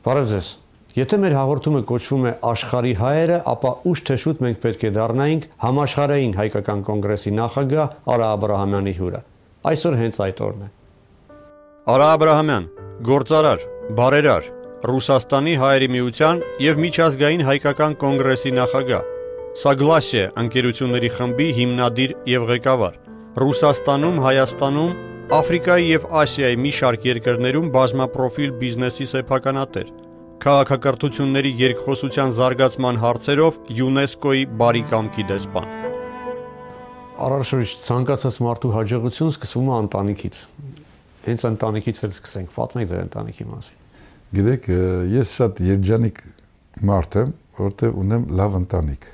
Բարև ձեզ։ Եթե մեր հաղորդումը կոչվում է Աշխարհի հայերը, ապա ուշ թե շուտ մենք պետք է դառնայինք համաշխարհային հայկական կոնգրեսի նախագահ Արա Աբրահամյանի հյուրը։ Այսօր հենց այդ օրն է։ Արա Աբրահամյան, գործարար, բարերար, Ռուսաստանի հայերի միության եւ միջազգային հայկական կոնգրեսի նախագահ, Սագլասիա ընկերությունների խմբի հիմնադիր եւ ղեկավար, Ռուսաստանում, Հայաստանում, Աֆրիկայի եւ Ասիայի մի շարք երկրներում բազմապրոֆիլ բիզնեսի սեփականատեր, քաղաքակրթությունների երկխոսության զարգացման հարցերով ՅՈՒՆԵՍԿՕ-ի բարի կամքի դեսպան։ Արարշուշ ցանկացած մարդու հաջողություն սկսվում է ընտանիքից։ Հենց ընտանիքից էլ սկսենք։ Պատմեք ձեր ընտանիքի մասին։ Գիտեք, ես շատ երջանիկ մարդ եմ, որտեղ ունեմ լավ ընտանիք։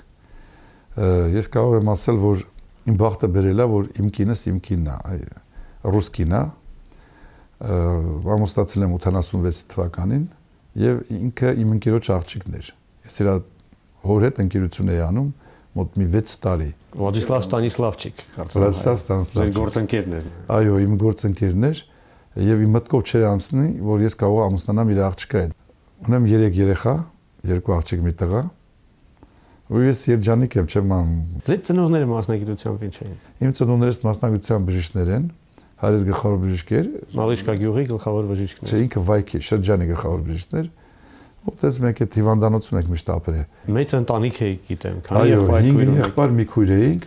Ես կարող եմ ասել, որ իմ բախտը բերել է, որ իմ կինս իմ կինն է, ռուս կին է, ամուսնացել եմ 86 թվականին եւ ինքը իմ ընկերոջ աղջիկն էր։ Ես իր հոր հետ ընկերություն էի անում մոտ մի 6 տարի։ Վլադիսլավ Ստանիսլավչիկ, կարծեմ։ Վլադիսլավ Ստանիսլավչիկ։ Ձեր գործընկերն էր։ Այո, իմ գործընկերն էր եւ իմ մտքով չէր անցնի, որ ես կարող ամուսնանամ իր աղջկա հետ։ Ունեմ 3 երեխա, 2 աղջիկ, մի տղա։ Ու ես երջանիկ եմ, չեմ անում։ Ձեր ծնողները մասնագիտությամբ ինչ էին։ Իմ ծնողներս մասնագիտությամբ բժիշկներ են, հայրս գլխավոր բժիշկ էր։ Մաղրիշկա գյուղի գլխավոր բժիշկն էր։ Չէ, ինքը Վայքի շրջանի գլխավոր բժիշկն էր։ Որտես մենք այդ հիվանդանոցում ենք միշտ ապրել։ Մեծ ընտանիք էի, գիտեմ, քանի եղբայր քույր ունեք։ եղբայր մի քույր էինք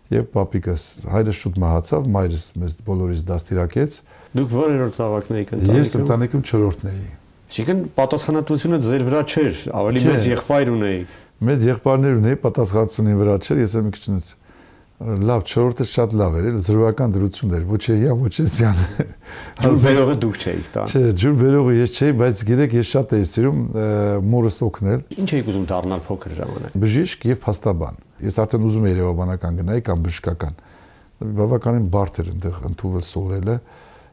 եւ պապիկս, հայրս շուտ մահացավ, մայրս մեզ բոլորիս դաստիարակեց։ Դուք որերորդ զավակն էիք ընտանիքում։ Ես ընտանիքում 4-րդն էի։ Այսինքն պատասխանատվությունը ձեր վրա չէր, ավելի մեծ եղբայր ունեիք։ Մեծ եղբայրներ ունեի, պատասխանատվությունը վրա չէր, ես եմ մի քիչ լավ, 4-րդը շատ լավ էր, զրոյական դրություն էր, ոչ էի, ոչ էսյան։ Ջուր բերողը դուք չէիք տան։ Չէ, ջուր բերողը ես չէի, բայց գիտեք, ես շատ էի սիրում մորս օգնել։ Ինչ էիք ուզում դառնալ փոքր ժամանակ։ Բժիշկ եւ փաստաբան։ Ես արդեն ուզում էի երևանական գնայի կամ բժշկական։ Բավականին բարդ էր այնտեղ ընդունել սովորելը։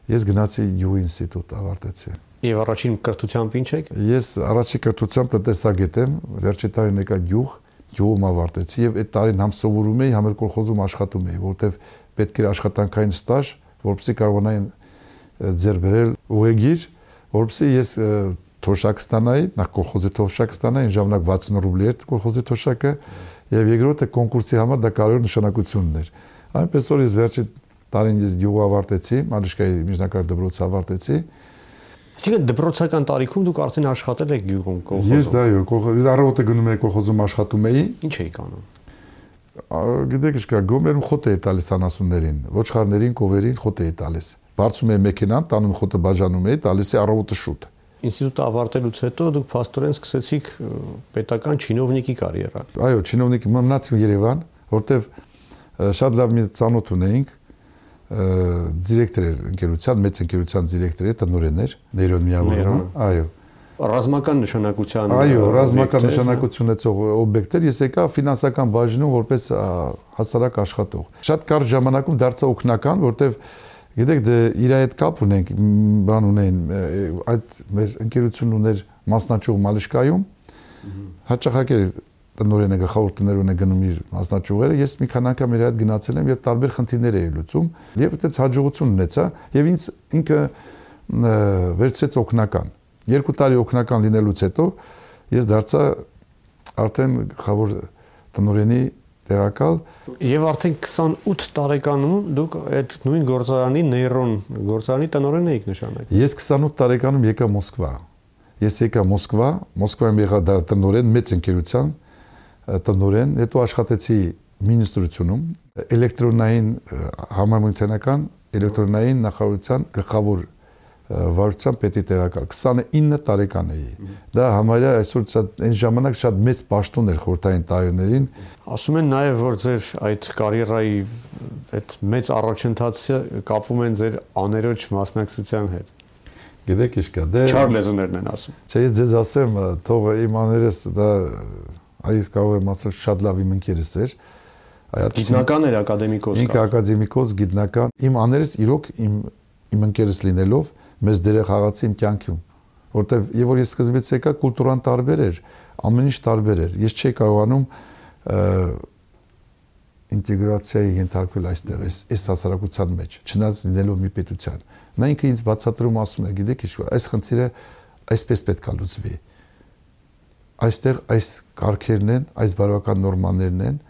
Ես գնացի ՅՈՒ ինստիտուտ ավարտեցի։ Եվ առաջին կրթությամբ ինչ եք։ Ես առաջի կրթությամբ տնտեսագետ եմ, վերջի տարին եկա յուղում ավարտեցի եւ այդ տարին համ սովորում էի, համ էլ կոլխոզում աշխատում էի, որտեվ պետք էր աշխատանքային ստաժ, որպեսզի կարողանային ձեռք բերել ուղեգիր, որպեսզի ես թոշակ ստանայի, նախ կոլխոզի թոշակ ստանայի, այն ժամանակ 60 ռուբլի էր կոլխոզի թոշակը, եւ երկրորդը կոնկուրսի համար դա կարևոր նշանակություն ուներ։ Այնպես որ ես վերջի տարին ես յուղ ավարտեցի, Մալիշկայի միջնակարգ դպրոց ավարտեցի։ Այսինքն դպրոցական տարիքում դուք արդեն աշխատել եք յուղում, կոլխոզում։ Ես դա այո, կոլխոզի առավոտը գնում էի կոլխոզում աշխատում էի։ Ինչ էիք անում։ Գիտեք ինչ կա, գոմերում խոտ էի տալիս անասուններին, ոչխարներին, կովերին խոտ էի տալիս։ Բարձում էի մեքենան, տանում խոտը բաժանում էի, տալիս էի առավոտը շուտ։ Ինստիտուտը ավարտելուց հետո դուք փաստորեն սկսեցիք պետական չինովնիկի կարիերա։ Այո, չինովնիկի մնացի Երևան, որտեվ շատ լավ մի ծանոթ ունեինք, դիրեկտոր էր ընկերության, մեծ ընկերության դիրեկտոր էր, տնօրեն էր, Նեյրոն միավորում, այո։ Ռազմական նշանակության։ Այո, ռազմական նշանակություն ունեցող օբյեկտ էր, ես եկա ֆինանսական բաժնում որպես հասարակ աշխատող։ Շատ կարճ ժամանակում դարձա օգնական, որտեվ գիտեք, դե իր հետ կապ ունենք, բան ունեն, այդ մեր ընկերությունն ուներ մասնաճյուղ Մալիշկայում, հաճախակեր տնօրենը գլխավոր տնօրենը գնում իր մասնաճյուղերը, ես մի քանի անգամ իր հետ գնացել եմ եւ տարբեր խնդիրներ էի լուծում եւ այդպես հաջողություն ունեցա եւ ինքը վերցրեց օգնական։ 2 տարի օգնական լինելուց հետո ես դարձա արդեն գլխավոր տնօրենի տեղակալ եւ արդեն 28 տարեկանում դուք այդ նույն գործարանի Նեյրոն գործարանի տնօրեն էիք նշանակել։ Ես 28 տարեկանում եկա Մոսկվա։ Ես եկա Մոսկվայում եղա տնօրեն մեծ ընկերության տնօրեն, հետո աշխատեցի մինիստրությունում, էլեկտրոնային համամիութենական էլեկտրոնային նախարարության գլխավոր վարչության պետի տեղակալ 29 տարեկան էի։ Դա համարյա այսօր այն ժամանակ շատ մեծ պաշտոն էր խորհրդային տարիներին։ Ասում են նաև, որ ձեր այդ կարիերայի այդ մեծ առաջընթացը կապվում են ձեր աներոջ մասնակցության հետ։ Գիտեք ինչ կա, դե Չար լեզուներն են ասում։ Չէ, ես ձեզ ասեմ, թող իմ աներես դա այս կարող եմ ասել շատ լավ իմ ընկերս էր։ Գիտնական էր, ակադեմիկոս։ Ինքը ակադեմիկոս, գիտնական։ Իմ աներես իրոք իմ ընկերս լինելով մեզ դեր խաղացի իմ կյանքում, որտեվ եւ որ ես սկզբից եկա կուլտուրան տարբեր էր, ամեն ինչ տարբեր էր։ Ես չէի կարողանում ինտեգրացիայի ենթարկվել այստեղ, այս հասարակության մեջ, չնայած լինելով մի պետության։ Նա ինքը ինձ բացատրում ասում է, գիտեք ինչ, այս խնդիրը այսպես պետք է լուծվի։ Այստեղ այս կարգերն են, այս բարոյական նորմաներն են,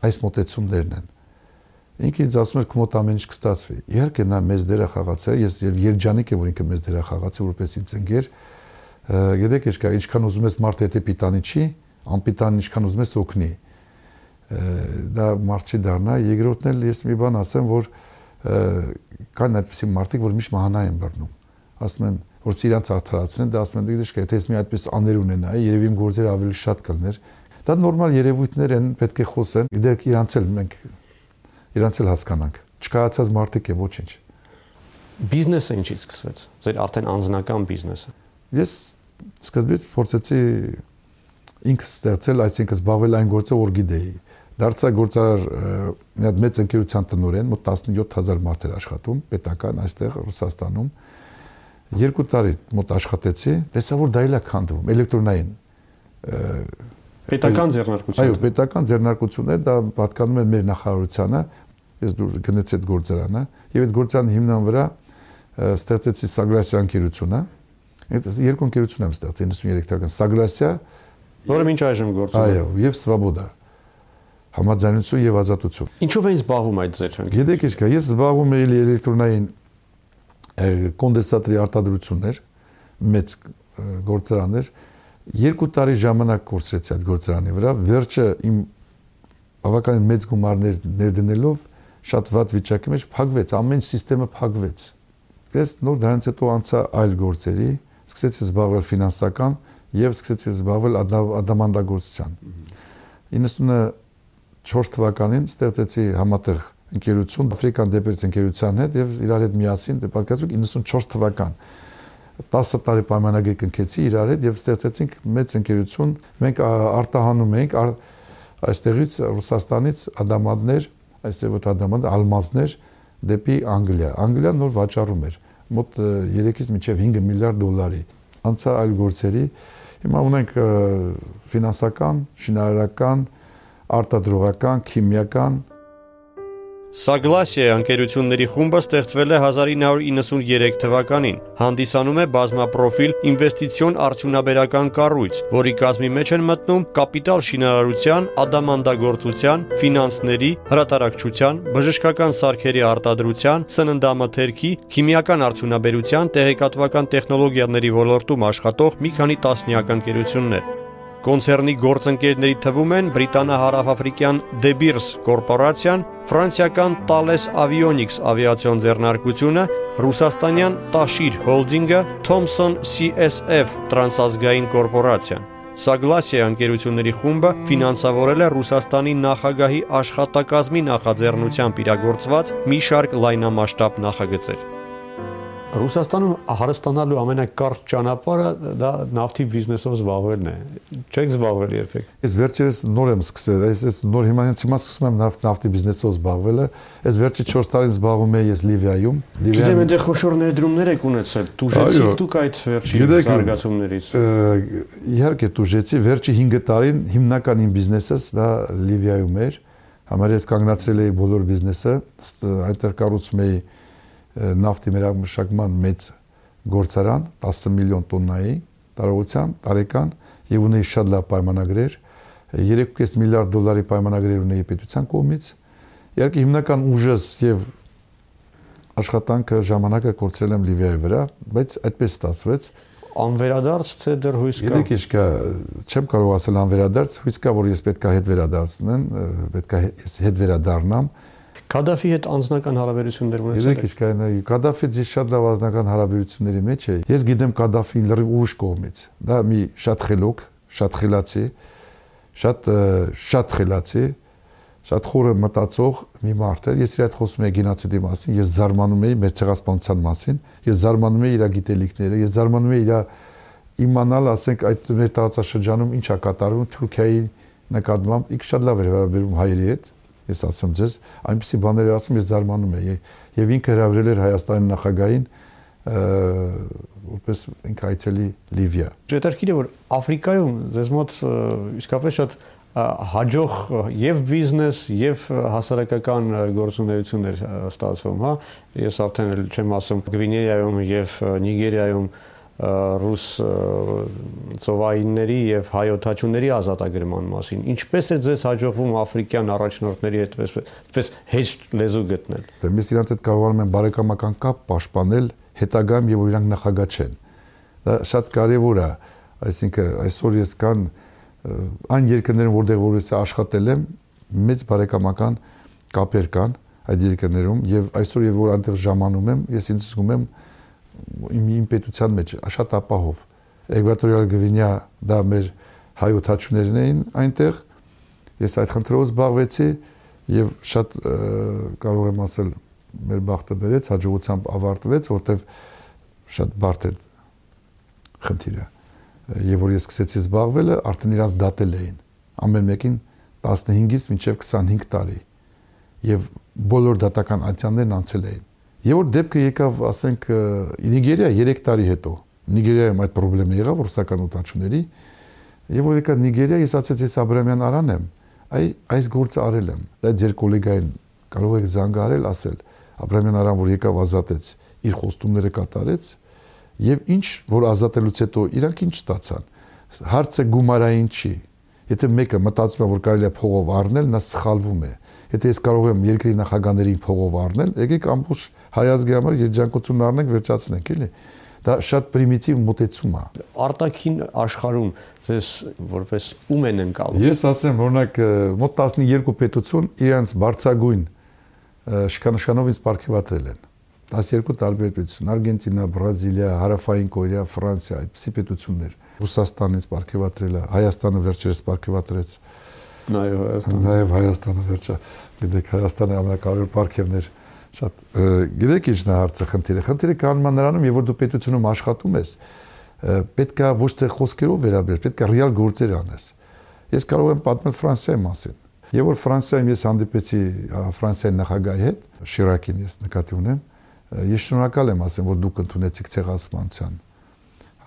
այս մոտեցումներն են։ Ինքը ինձ ասում էր մոտ ամեն ինչ կստացվի։ Իհարկե նա մեծ դեր է խաղացել, ես երջանիկ եմ, որ ինքը մեծ դեր է խաղացել, որպես ինձ ընկեր։ Գիտեք, ինչքան ուզում ես մարդ հետը պիտանի չի, անպիտան ինչքան ուզում ես օգնի։ Դա մարդ չի դառնա։ Երկրորդն էլ ես մի բան ասեմ, որ կան այդպիսի մարդիկ, որ միշտ մահանա են բռնում։ Ասում են, որ իրանց արդարացնեն, դա ասում են, դե եթե ես մի այդպես աներ ունենայի, երևի իմ գործերը ավելի շատ կլներ։ Դա նորմալ երևույթներ են, պետք է խոսեն։ Գիտեք, իրանց էլ հասկանանք։ Չկայացած մարդիկ է ոչինչ։ Բիզնեսը ինչից սկսվեց։ Ձեր արդեն անձնական բիզնեսը։ Ես սկզբից փորձեցի ինքս ստեղծել, այսինքն զբաղվել այն գործով, որ գիտեի։ Դարձա գործարար մի հատ մեծ ընկերության տնօրեն, մոտ 17000 մարդ էր աշխատում, պետական այստեղ Ռուսաստանում։ 2 տարի մոտ աշխատեցի, տեսա որ դա էլ է քանդվում, էլեկտրոնային։ Պետական ձեռնարկություն։ Այո, պետական ձեռնարկություններ, դա պատկանում է մեր նախարարությանը, ես դուր գնացի այդ գործարանը, եւ այդ գործարանի հիմնան վրա ստեղծեցի Սագլասիա ընկերությունը։ Այդ երկու ընկերություն եմ ստեղծել 93 թվականին, Սագլասիա, որը մինչ այժմ գործում է։ Այո, եւ Սվաբոդա։ Համաձայնություն եւ ազատություն։ Ինչով են զբաղվում այդ ձեր ընկերները։ Գիտեք ինչ կա, ես զբաղվում էի էլեկտրոնային կոնդենսատորի արտադրություններ, մեծ գործարաններ, 2 տարի ժամանակ կորցրեցի այդ գործարանի վրա, վերջը իմ բավականին մեծ գումարներ ներդնելով շատ վատ վիճակի մեջ փակվեց, ամեն սիստեմը փակվեց։ Ես նոր դրանից հետո անցա այլ գործերի, սկսեցի զբաղվել ֆինանսական եւ սկսեցի զբաղվել ադամանդագործությամբ։ 94 թվականին ստեղծեցի համատեղ ընկերություն Աֆրիկան դեպերց ընկերության հետ եւ իրար հետ միասին պատկերացրեք 94 թվական 10 տարի պայմանագրի կնքեցի իրար հետ եւ ստեղծեցինք մեծ ընկերություն մենք արտահանում ենք այստեղից Ռուսաստանից ադամանդներ այստեղ որ ադամանդ ալմազներ դեպի Անգլիան նոր վաճառում էր մոտ 3-ից մինչև 5 միլիարդ դոլարի անցա այլ գործերի հիմա ունենք ֆինանսական շինարարական արտադրողական քիմիական Սագլասիա ընկերությունների խումբը ստեղծվել է 1993 թվականին։ Հանդիսանում է բազմապրոֆիլ ինվեստիցիոն արդյունաբերական կառույց, որի կազմի մեջ են մտնում կապիտալ շինարարության, ադամանդագործության, ֆինանսների, հրատարակչության, բժշկական սարքերի արտադրության, սննդամթերքի, քիմիական արդյունաբերության, տեղեկատվական տեխնոլոգիաների ոլորտում աշխատող մի քանի տասնյակ ընկերություններ։ Կոնցեռնի գործընկերների թվում են բրիտանա-հարավաֆրիկյան De Beers կորպորացիան, ֆրանսիական Thales Avionics ավիացիոն ձեռնարկությունը, ռուսաստանյան Tashir Holding-ը, Thomson CSF տրանսազգային կորպորացիան։ Սագլասիա ընկերությունների խումբը ֆինանսավորել է Ռուսաստանի նախագահի աշխատակազմի նախաձեռնությամբ իրագործված մի շարք լայնամասշտաբ նախագծեր։ Ռուսաստանում հարստանալու ամենակարճ ճանապարհը դա նավթի բիզնեսով զբաղվելն է։ Չեք զբաղվել երբեք։ Ես վերջերս նոր եմ սկսել, ես նոր հիմա սկսում եմ նավթի բիզնեսով զբաղվելը։ Ես վերջի 4 տարին զբաղվում եմ ես Լիվիայում։ Գիտեմ, այնտեղ խոշոր ներդրումներ եք ունեցել։ Տուժեցիք դուք այդ վերջի զարգացումներից։ Իհարկե տուժեցի, վերջի 5 տարին հիմնական իմ բիզնեսս դա Լիվիայում էր։ Համարյա ես կանգնացրել էի բոլոր բիզնեսը, այնտեղ կառուցում էի նավթի մշակման մեծ գործարան 10 միլիոն տոննայի տարողությամբ տարեկան եւ ունեի շատ լավ պայմանագրեր 3.5 միլիարդ դոլարի պայմանագրեր ունեի պետության կողմից իհարկե հիմնական ուժս եւ աշխատանքը ժամանակը կորցրել եմ Լիվիայի վրա բայց այդպես ստացվեց անվերադարձ թե դեռ հույս կա։ Գիտեք ինչ կա, չեմ կարող ասել անվերադարձ, հույս կա, որ ես պետքա հետ վերադարձնեմ, պետքա ես հետ վերադառնամ։ Կադաֆի հետ անձնական հարաբերություններ ունեցել եք։ Գիտեք ինչ կա, Կադաֆի շատ լավ անձնական հարաբերությունների մեջ է։ Ես գիտեմ Կադաֆին լրիվ ուրիշ կողմից։ Դա մի շատ խելոք, շատ խելացի, շատ խելացի, շատ խորը մտածող մի մարդ էր։ Ես իր հետ խոսում եի գենոցիդի մասին, ես զարմանում էի մեր ցեղասպանության մասին, ես զարմանում էի իր գիտելիքները, ես զարմանում էի իր իմանալ, ասենք, այդ մեր տարածաշրջանում ինչ է կատարվում Թուրքիայի նկատմամբ, ինքը շատ լավ էր վերաբերում հայերի հետ, ես ասեմ ձեզ, այնպիսի բաներ ասում, ես զարմանում էի, եւ ինքը հրավիրել էր Հայաստանի նախագահին, որպես ինքը այցելի Լիվիա։ Հետաքրքիր է, որ Աֆրիկայում ձեզ մոտ իսկապես շատ հաջող եւ բիզնես եւ հասարակական գործունեություններ ստացվում, հա։ Ես արդեն չեմ ասում Գվինեայում եւ Նիգերիայում ռուս ծովայինների եւ հայոթաչուների ազատագրման մասին։ Ինչպես է ձեզ հաջողվում աֆրիկյան առաջնորդների հետ այդպես հեշտ լեզու գտնել։ Մենք իրանց հետ կարողանում ենք բարեկամական կապ պաշտպանել հետագայում եւ որ իրանք նախագահ չեն։ Դա շատ կարեւոր է, այսինքն այսօր ես կան այն երկրներում, որտեղ որ ես աշխատել եմ, մեծ բարեկամական կապեր կան այդ երկրներում եւ այսօր եւ որ այնտեղ ժամանում եմ, ես ինձ զգում եմ իմ պետության մեջ շատ ապահով։ Էկվատորիալ Գվինեա դա մեր հայոթաչուներն էին այնտեղ։ Ես այդ խնդրով զբաղվեցի եւ շատ կարող եմ ասել մեր բախտը բերեց, հաջողությամբ ավարտվեց, որտեվ շատ բարդ էր խնդիրը։ Եվ որ ես սկսեցի զբաղվելը, արդեն իրանց դատել էին։ Ամեն մեկին 15-ից մինչև 25 տարի։ Եվ բոլոր դատական ատյաններն անցել էին։ Եվ որ դեպքը եկավ, ասենք, Նիգերիա 3 տարի հետո։ Նիգերիայում այդ խնդիրը եղավ ռուսական օտաչուների, եւ որ եկա Նիգերիա, ես ասացի, ես Աբրամյան Արան եմ, այս գործը արել եմ։ Դա ձեր գոլեգային կարող եք զանգահարել, ասել, Աբրամյան Արան, որ եկավ ազատեց, իր խոստումները կատարեց, եւ ինչ որ ազատելուց հետո իրանք ինչ ստացան։ Հարցը գումարային չի։ Եթե մեկը մտածում է, որ կարելի է փողով առնել, նա սխալվում է։ Եթե ես կարող եմ երկրի նախագահներին փողով առնել, եկեք ամբողջ հայ ազգի համար երջանկություն առնենք, վերջացնենք, էլի։ Դա շատ պրիմիտիվ մոտեցում է։ Արտաքին աշխարհում ձեզ որպես ում են ընկալում։ Ես ասեմ, օրինակ մոտ 12 պետություն իրանց բարձրագույն շքանշանով ինձ պարգևատրել են։ 12 տարբեր պետություն՝ Արգենտինա, Բրազիլիա, Հարավային Կորեա, Ֆրանսիա, այդպիսի պետություններ։ Ռուսաստանից պարգևատրել է, Հայաստանը վերջերս պարգևատրեց։ Նաև Հայաստանը վերջը, գիտեք, Հայաստանը ամենակարևոր պարգևն էր։ Շատ գիտեք ինչն է հարցը, խնդիրը կանում է նրանում, եւ որ դու պետությունում աշխատում ես, պետքա ոչ թե խոսքերով վերաբերես, պետքա ռեալ գործեր անես։ Ես կարող եմ պատմել Ֆրանսիայի մասին։ Եվ որ Ֆրանսիայում ես հանդիպեցի Ֆրանսիայի նախագահի հետ, Շիրակին ես նկատի ունեմ, ես շնորհակալ եմ ասեմ, որ դուք ընդունեցիք ցեղասպանության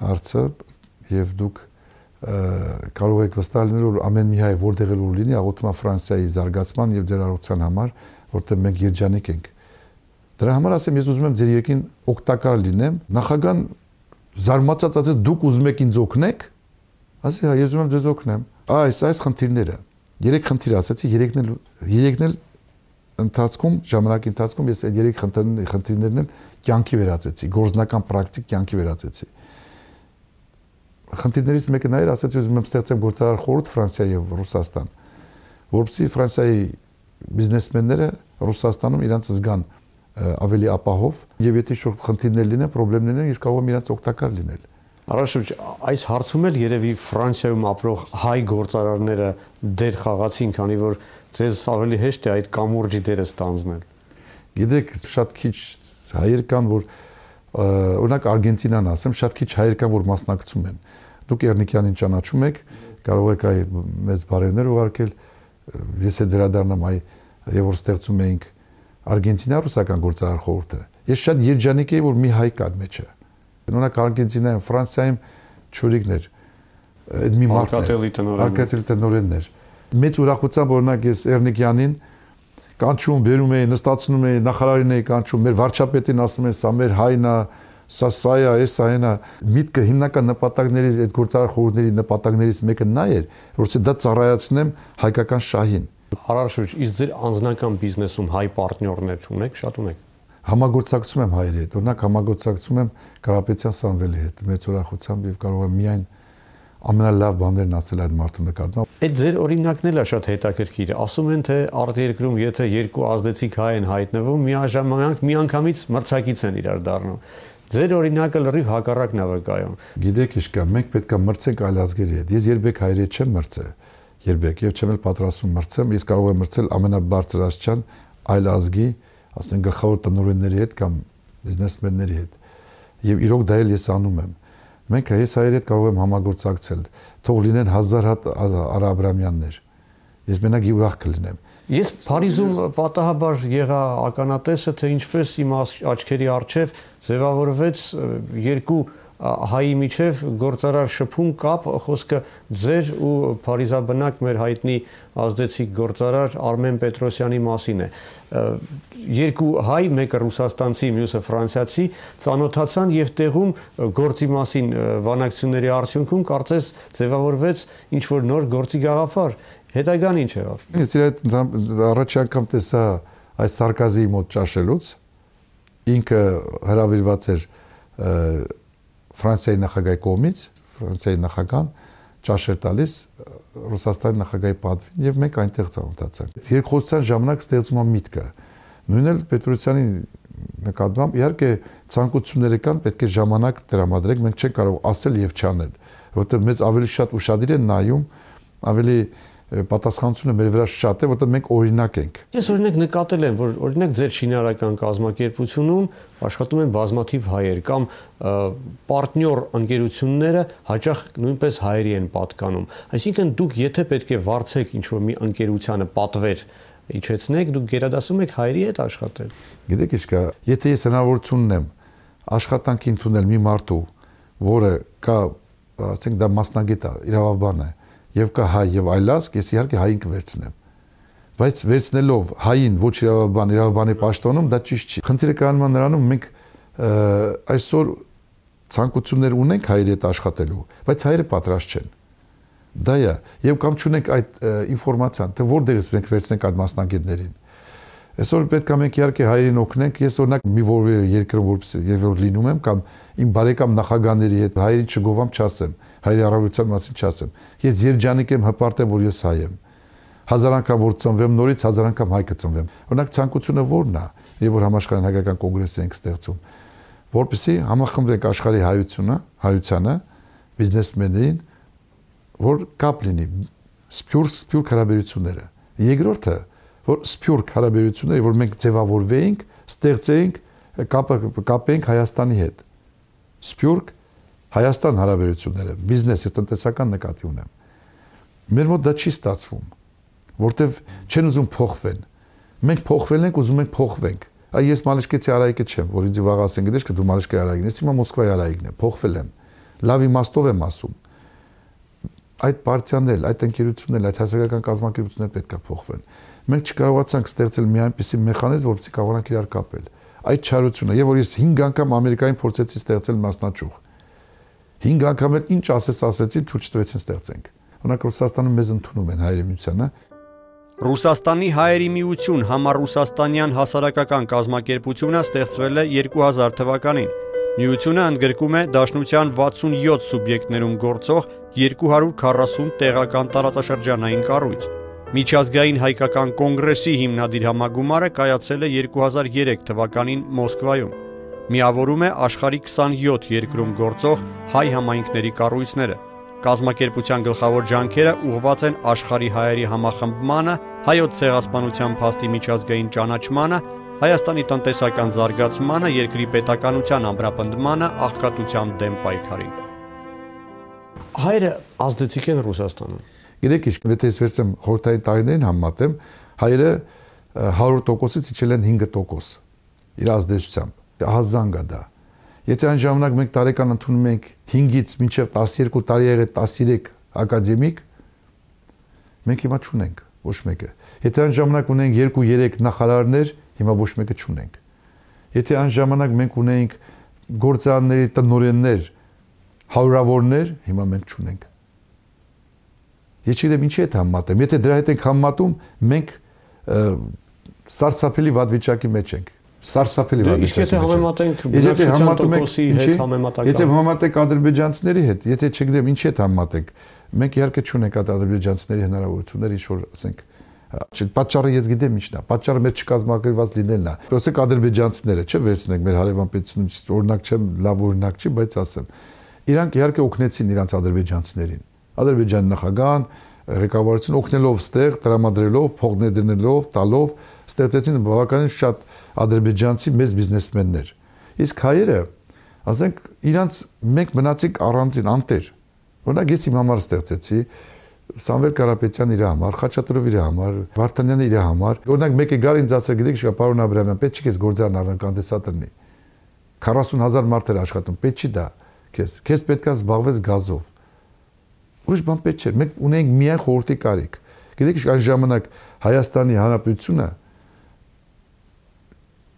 հարցը եւ դուք կարող եք վստահ լինել, որ ամեն մի հայ որտեղ էլ լինի, աղոթում է Ֆրանսիայի զարգացման եւ ձեր առողջության համար, որտեղ մենք երջանիկ ենք։ Դրա համար ասեմ, ես ուզում եմ ձեր երկրին օգտակար լինեմ։ Նախագահան զարմացած ասեց, դուք ուզում եք ինձ օգնեք։ Ասի, հա, ես ուզում եմ ձեզ օգնեմ։ Այս խնդիրները։ 3 խնդիր ասացի, 3-ն էլ ընթացքում, ժամանակի ընթացքում ես այդ 3 խնդիրներն էլ կյանքի վերածեցի, գործնական պրակտիկ կյանքի վերածեցի։ Խնդիրներից մեկը նա էր, ասացի, ուզում եմ ստեղծեմ գործարար խորհուրդ Ֆրանսիա եւ Ռուսաստան, որովհետեւ Ֆրանսիայի բիզնեսմենները Ռուսաստանում իրանց զգան ավելի ապահով եւ եթե շուտ խնդիրներ լինեն, խնդիրներ լինեն, ես կարող եմ իրանց օգտակար լինել։ Արաշուտ, այս հարցում էլ երևի Ֆրանսիայում ապրող հայ գործարարները դեր խաղացին, քանի որ ձեզ ավելի հեշտ է այդ կամուրջի դերը ստանձնել։ Գիտեք, շատ քիչ հայեր կան, որ օրինակ Արգենտինան ասեմ, շատ քիչ հայեր կան, որ մասնակցում են։ Դուք Էրնիկյանին ճանաչում եք, կարող եք այ մեծ բարևներ ուղարկել, ես հետ վերադառնամ եւ որ ստեղծում էինք Արգենտինա-ռուսական գործարար խորհուրդը։ Ես շատ երջանիկ եի, որ մի հայ կար մեջը։ Օրինակ Արգենտինայում, Ֆրանսիայում ճուրիկներ, այդ մի Արկադելի տնօրեններ։ Մեծ ուրախությամբ օրինակ ես Էրնիկյանին կանչում, բերում էի, նստացնում էի, նախարարին էի կանչում, մեր վարչապետին ասում են, սա մեր հայն է, սա է, էսա այնա։ Միտքը հիմնական նպատակներից, այդ գործարար խորհուրդների նպատակներից մեկը նա էր, որովհետեւ դա ծառայացնեմ հայկական շահին։ Արարշուչ, իսկ ձեր անձնական բիզնեսում հայ պարտներներ ունեք, շատ ունեք։ Համագործակցում եմ հայերի հետ, օրինակ համագործակցում եմ Կարապետյան Սամվելի հետ, մեծ ուրախությամբ եւ կարող եմ միայն ամենալավ բաներն ասել այդ մարդու նկատմամբ։ Այդ ձեր օրինակն էլ է շատ հետաքրքիր։ Ասում են, թե արտերկրում եթե երկու ազդեցիկ հայ են հայտնվում, միաժամանակ միանգամից մրցակից են իրար դառնում։ Ձեր օրինակը լրիվ հակառակն է վկայում։ Գիտեք ինչ կա, մենք պետք է մրցենք այլ ազգերի հետ։ Ես երբեք հայերի հետ չեմ մրցել, երբեք, եւ չեմ էլ պատրաստվում մրցեմ, ես կարող եմ մրցել ամենաբարձր աստիճան այլ ազգի, ասենք գլխավոր տնօրենների հետ կամ բիզնեսմենների հետ։ Եվ իրոք դա էլ ես անում եմ։ Մենք ես հայերի հետ կարող եմ համագործակցել, թող լինեն 1000 հատ Արա Աբրամյաններ։ Ես մենակ ուրախ կլինեմ։ Ես Փարիզում պատահաբար եղա ականատեսը, թե ինչպես իմ աչքերի առջև ձևավորվեց երկու հայի միջև գործարար շփում կապ, խոսքը ձեր ու փարիզաբնակ մեր հայտնի ազդեցիկ գործարար Արմեն Պետրոսյանի մասին է։ Երկու հայ, մեկը ռուսաստանցի, մյուսը ֆրանսիացի, ծանոթացան եւ տեղում գործի մասին բանակցությունների արդյունքում կարծես ձևավորվեց ինչ որ նոր գործի գաղափար։ Հետագան ինչ եղավ։ Ես այդ առաջի անգամ տեսա այս Սարկազիի մոտ ճաշելուց, ինքը հրավիրված էր Ֆրանսիայի նախագահի կողմից, Ֆրանսիայի նախագահան ճաշ էր տալիս Ռուսաստանի նախագահի պատվին եւ մենք այնտեղ ծանոթացանք։ Երկխոսության ժամանակ ստեղծում է միտքը։ Նույնն էլ Պետրոսյանի նկատմամբ իհարկե ցանկությունները կան, պետք է ժամանակ տրամադրենք, մենք չենք կարող ասել եւ չանել, որովհետեւ մեզ ավելի շատ ուշադիր են նայում, ավելի պատասխանությունը մեր վրա շատ է, որտեղ մենք օրինակ ենք։ Ես օրինակ նկատել եմ, որ օրինակ ձեր շինարարական կազմակերպությունում աշխատում են բազմաթիվ հայեր կամ պարտնյոր ընկերությունները հաճախ նույնպես հայերի են պատկանում։ Այսինքն դուք եթե պետք է վարձեք ինչ-որ մի ընկերությանը պատվեր իջեցնեք, դուք գերադասում եք հայերի հետ աշխատել։ Գիտեք ինչ կա, եթե ես հնարավորություն ունեմ աշխատանքի ընդունել մի մարդու, որը կա, ասենք դա մասնագետ է, իրավաբան է, եւ կա հայ եւ այլասկ, ես իհարկե հային կվերցնեմ։ Բայց վերցնելով հային ոչ իրավաբանի պաշտոնում դա ճիշտ չի։ Խնդիրը կայանում է նրանում, մենք այսօր ցանկություններ ունենք հայերի հետ աշխատելու, բայց հայերը պատրաստ չեն։ Դա է, եւ կամ չունենք այդ ինֆորմացիան, թե որտեղից մենք վերցնենք այդ մասնագետներին։ Այսօր պետք է մենք իհարկե հայերին օգնենք, ես օրինակ մի որևէ երկրում որ լինում եմ կամ իմ բարեկամ նախագահների հետ հայերին չգովամ չասեմ, հայերի առավելության մասին չասեմ։ Ես երջանիկ եմ, հպարտ եմ, որ ես հայ եմ։ 1000 անգամ որ ծնվեմ նորից 1000 անգամ հայ կծնվեմ։ Օրինակ ցանկությունը ո՞րն է, եւ որ համաշխարհային հայկական կոնգրեսը ենք ստեղծում, որպեսզի համախմբվենք աշխարհի հայությանը, բիզնեսմեններին, որ կապ լինի սփյուռք հարաբերությունները։ Երկրորդը, որ սփյուռք հարաբերությունները, որ մենք ձևավորվեինք, ստեղծեինք կապենք Հայաստանի հետ։ Սփյուռք Հայաստան հարաբերությունները, բիզնես եւ տնտեսական նկատի ունեմ։ Մեր մոտ դա չի ստացվում, որտեվ չեն ուզում փոխվեն։ Մենք փոխվել ենք, ուզում ենք փոխվենք։ Այ ես Մալեշկեցի Արայիկը չեմ, որ ինձ վաղ ասեն, գիտես că դու Մալեշկայի Արայիկն ես, հիմա Մոսկվայի Արայիկն եմ, փոխվել եմ։ Լավ իմաստով եմ ասում։ Այդ պարտիաներն էլ, այդ ընկերություններն էլ, այդ հասարակական կազմակերպությունները պետք է փոխվեն։ Մենք չկարողացանք ստեղծել մի այնպիսի մեխանիզմ, որպեսզի կարողանանք իրար կապել։ Այդ չարությունը, եւ որ ես 5 անգամ Ամերիկային փորձեցի ստեղծել մասնաճյուղ։ 5 անգամ էլ ինչ ասեցի, թույլ չտվեցին ստեղծենք։ Օրինակ Ռուսաստանում մեզ ընդունում են հայերի միությանը։ Ռուսաստանի հայերի միություն համառուսաստանյան հասարակական կազմակերպությունը ստեղծվել է 2000 թվականին։ Միությունը ընդգրկում է Դաշնության 67 սուբյեկտներում գործող 240 տեղական տարածաշրջանային կառույց։ Միջազգային հայկական կոնգրեսի հիմնադիր համագումարը կայացել է 2003 թվականին Մոսկվայում։ Միավորում է աշխարհի 27 երկրում գործող հայ համայնքների կառույցները։ Կազմակերպության գլխավոր ջանքերը ուղղված են աշխարհի հայերի համախմբմանը, հայոց ցեղասպանության փաստի միջազգային ճանաչմանը, Հայաստանի տնտեսական զարգացմանը, երկրի պետականության ամրապնդմանը, աղքատության դեմ պայքարին։ Հայերը ազդեցիկ են Ռուսաստանում։ Գիտեք ինչ, եթե ես վերցեմ խորհրդային տարիներին համեմատեմ, հայերը 100%-ից իջել են 5% իր ազդեցությամբ։ Հազանգ է դա։ Եթե այն ժամանակ մենք տարեկան ընդունում ենք 5-ից մինչև 12 տարի եղել 13 ակադեմիկ, մենք հիմա չունենք ոչ մեկը։ Եթե այն ժամանակ ունենք 2-3 նախարարներ, հիմա ոչ մեկը չունենք։ Եթե այն ժամանակ մենք ունեինք գործարանների տնօրեններ, հարյուրավորներ, հիմա մենք չունենք։ Ես չգիտեմ ինչի հետ համեմատեմ։ Եթե դրա հետ ենք համեմատում, մենք սարսափելի վատ վիճակի մեջ ենք։ Սարսափելի վատ վիճակի մեջ։ Եթե համեմատենք բնակչության տոկոսի հետ համեմատական։ Եթե համեմատենք ադրբեջանցիների հետ, եթե չգիտեմ ինչի հետ համեմատենք, մենք իհարկե չունենք այդ ադրբեջանցիների հնարավորությունները, ինչ որ ասենք պատճառը ես գիտեմ ինչն է, պատճառը մեր չկազմակերպված լինելն է։ Ասենք ադրբեջանցիները, չէ, վերցնենք մեր հարևան պետությունից, օրինակ չեմ, լավ օրինակ չի, բայց ասեմ։ Իրանք իհարկե օգնեցին իրանց ադրբեջանցիներին։ Ադրբեջանի նախագահան, ղեկավարությունը օգնելով ստեղ, տրամադրելով, փողներ դնելով, տալով, ստեղծեցին բավականին շատ ադրբեջանցի մեծ բիզնեսմեններ։ Իսկ հայերը, ասենք, իրանց մենք մնացինք առանձին անտեր։ Օրինակ ես իմ համար ստեղծեցի Սամվել Կարապետյան իր համար, Խաչատրով իր համար, Վարդանյանը իր համար։ Օրինակ մեկը գար ինձ ասել, գիտեք ինչ կա, պարոն Աբրահամյան, պետք չի քեզ գործարան առնական տեսատրնի։ 40000 մարդ էր աշխատում, պետք չի դա։ Քեզ պետք է զբաղվես գազով։ Ուրիշ բան պետք չէ։ Մենք ունենք միայն խորհրդի կարիք։ Գիտեք, այն ժամանակ Հայաստանի Հանրապետությունը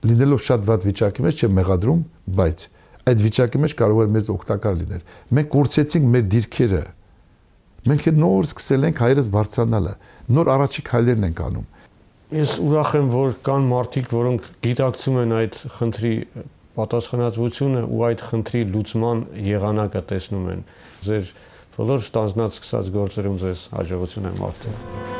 լինելով շատ վատ վիճակի մեջ չէ մեղադրում, բայց այդ վիճակի մեջ կարող էր մեզ օգտակար լինել։ Մենք կորցրեցինք մեր դիրքերը։ Մենք նոր սկսել ենք հայերս բարձրանալը, նոր առաջի քայլերն ենք անում։ Ես ուրախ եմ, որ կան մարդիկ, որոնք գիտակցում են այդ խնդրի պատասխանատվությունը ու այդ խնդրի լուծման եղանակը տեսնում են։ Ձեր բոլոր ստանձնած սկսած գործերում ձեզ հաջողություն եմ աղթում։